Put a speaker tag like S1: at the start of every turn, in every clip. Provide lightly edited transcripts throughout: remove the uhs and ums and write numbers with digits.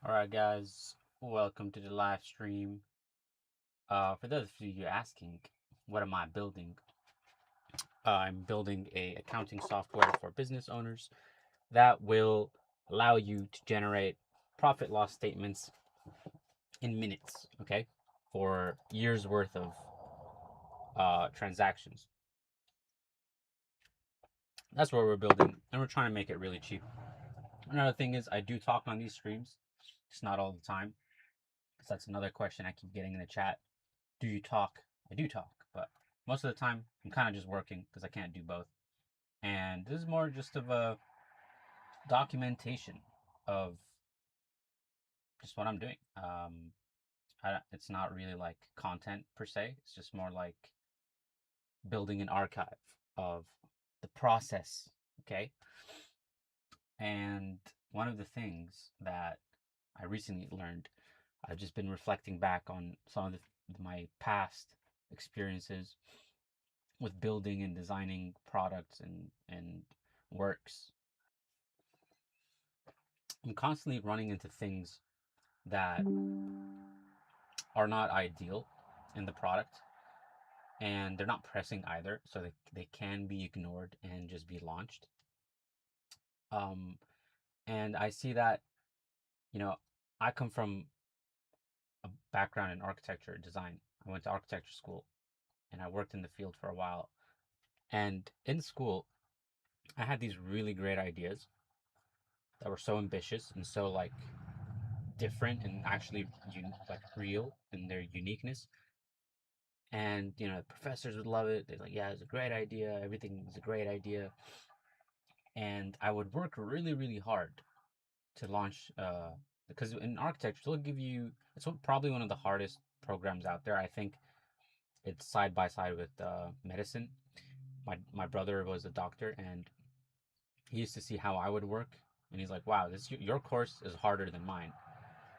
S1: Alright guys, welcome to the live stream. For those of you asking, what am I building? I'm building a accounting software for business owners that will allow you to generate profit loss statements in minutes, okay? For years worth of transactions. That's what we're building, and we're trying to make it really cheap. Another thing is I do talk on these streams, just not all the time, because that's another question I keep getting in the chat. Do you talk? I do talk, but most of the time I'm kind of just working because I can't do both. And this is more just of a documentation of just what I'm doing. It's not really like content per se. It's just more like building an archive of the process. Okay. And one of the things that I recently learned, I've just been reflecting back on some of my past experiences with building and designing products and works. I'm constantly running into things that are not ideal in the product, and they're not pressing either, so they can be ignored and just be launched. um and I see that, you know, I come from a background in architecture design. I went to architecture school and I worked in the field for a while, and in school I had these really great ideas that were so ambitious and so like different and actually like real in their uniqueness. And you know, the professors would love it. They're like, "Yeah, it's a great idea. Everything is a great idea." And I would work really, really hard to launch. Because in architecture, they'll give you. It's probably one of the hardest programs out there. I think it's side by side with medicine. My brother was a doctor, and he used to see how I would work, and he's like, "Wow, this your course is harder than mine."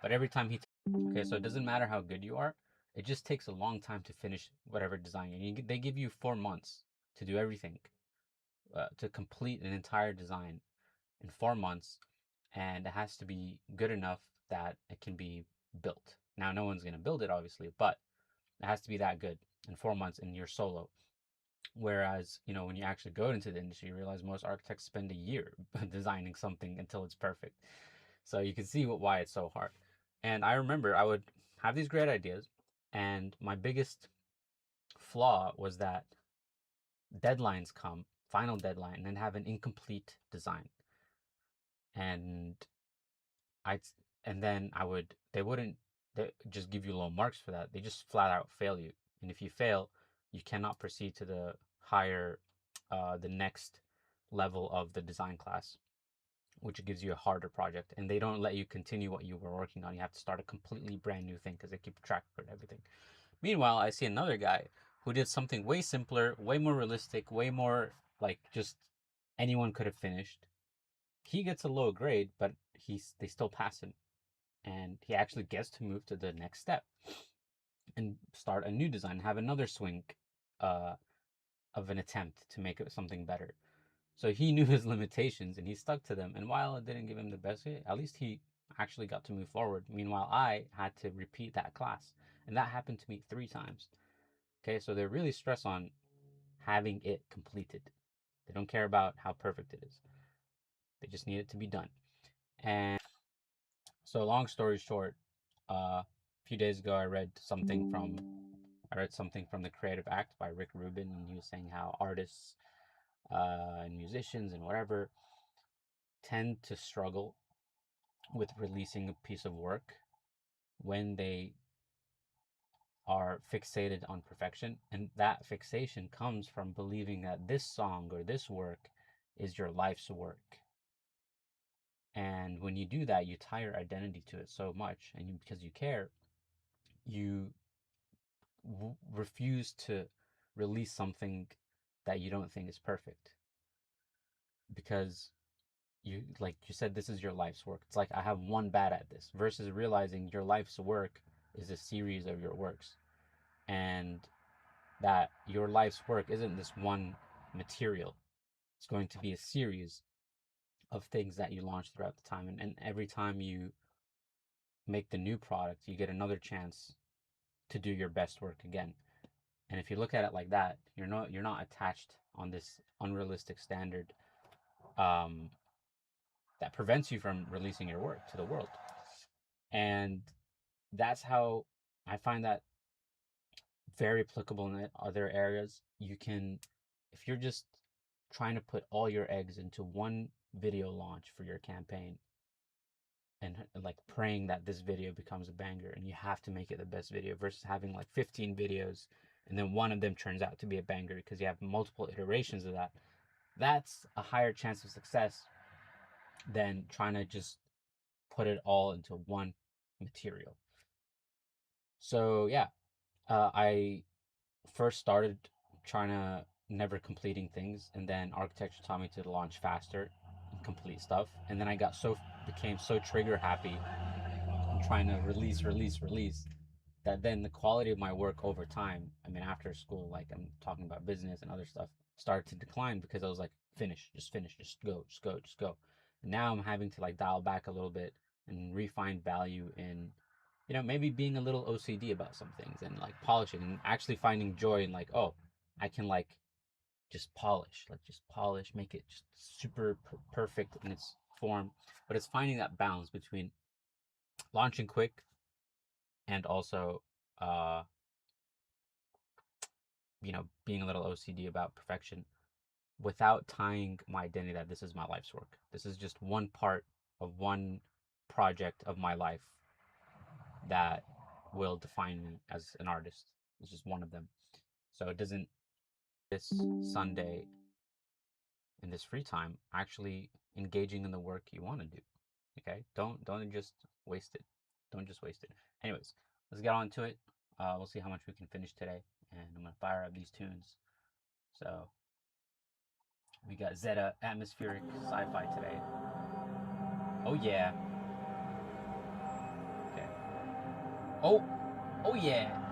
S1: But every time okay, so it doesn't matter how good you are, it just takes a long time to finish whatever design. They give you 4 months to do everything, to complete an entire design in 4 months, and it has to be good enough that it can be built. Now, no one's gonna build it, obviously, but it has to be that good in 4 months, and you're solo. Whereas, you know, when you actually go into the industry, you realize most architects spend a year designing something until it's perfect. So you can see why it's so hard. And I remember I would have these great ideas, and my biggest flaw was that deadlines come, final deadline, and then have an incomplete design. And I and then I would they just give you low marks for that. They just flat out fail you. And if you fail, you cannot proceed to the next level of the design class, which gives you a harder project, and they don't let you continue what you were working on. You have to start a completely brand new thing because they keep track of everything. Meanwhile, I see another guy who did something way simpler, way more realistic, way more like just anyone could have finished. He gets a low grade, but they still pass him, and he actually gets to move to the next step and start a new design, have another swing uh, of an attempt to make it something better. So he knew his limitations and he stuck to them. And while it didn't give him the best grade, at least he actually got to move forward. Meanwhile, I had to repeat that class. And that happened to me 3 times. Okay, so they're really stressed on having it completed. They don't care about how perfect it is. They just need it to be done. And so long story short, a few days ago I read something from The Creative Act by Rick Rubin, and he was saying how artists and musicians and whatever tend to struggle with releasing a piece of work when they are fixated on perfection. And that fixation comes from believing that this song or this work is your life's work. And when you do that, you tie your identity to it so much, and because you care, you refuse to release something that you don't think is perfect because like you said, this is your life's work. It's like I have one bad at this versus realizing your life's work is a series of your works, and that your life's work isn't this one material. It's going to be a series of things that you launch throughout the time, and every time you make the new product, you get another chance to do your best work again. And if you look at it like that, you're not attached on this unrealistic standard um, that prevents you from releasing your work to the world. And that's how I find that very applicable in other areas. You can, if you're just trying to put all your eggs into one video launch for your campaign and like praying that this video becomes a banger and you have to make it the best video versus having like 15 videos and then one of them turns out to be a banger because you have multiple iterations of that, that's a higher chance of success than trying to just put it all into one material. So yeah, I first started trying to never completing things, and then architecture taught me to launch faster and complete stuff. And then I became so trigger happy and trying to release that then the quality of my work over time, I mean, after school, like I'm talking about business and other stuff, started to decline because I was like, finish, just go, just go, just go. And now I'm having to like dial back a little bit and refine value in, maybe being a little OCD about some things and like polishing and actually finding joy in like, oh, I can like just polish, make it just super perfect in its form. But it's finding that balance between launching quick and also uh being a little OCD about perfection without tying my identity that this is my life's work. This is just one part of one project of my life that will define me as an artist. It's just one of them. So it doesn't this Sunday in this free time actually engaging in the work you want to do. Okay? Don't just waste it. Don't just waste it. Anyways, let's get on to it. We'll see how much we can finish today. And I'm gonna fire up these tunes. So we got Zeta Atmospheric Sci-Fi today. Oh yeah. Okay. Oh, oh yeah.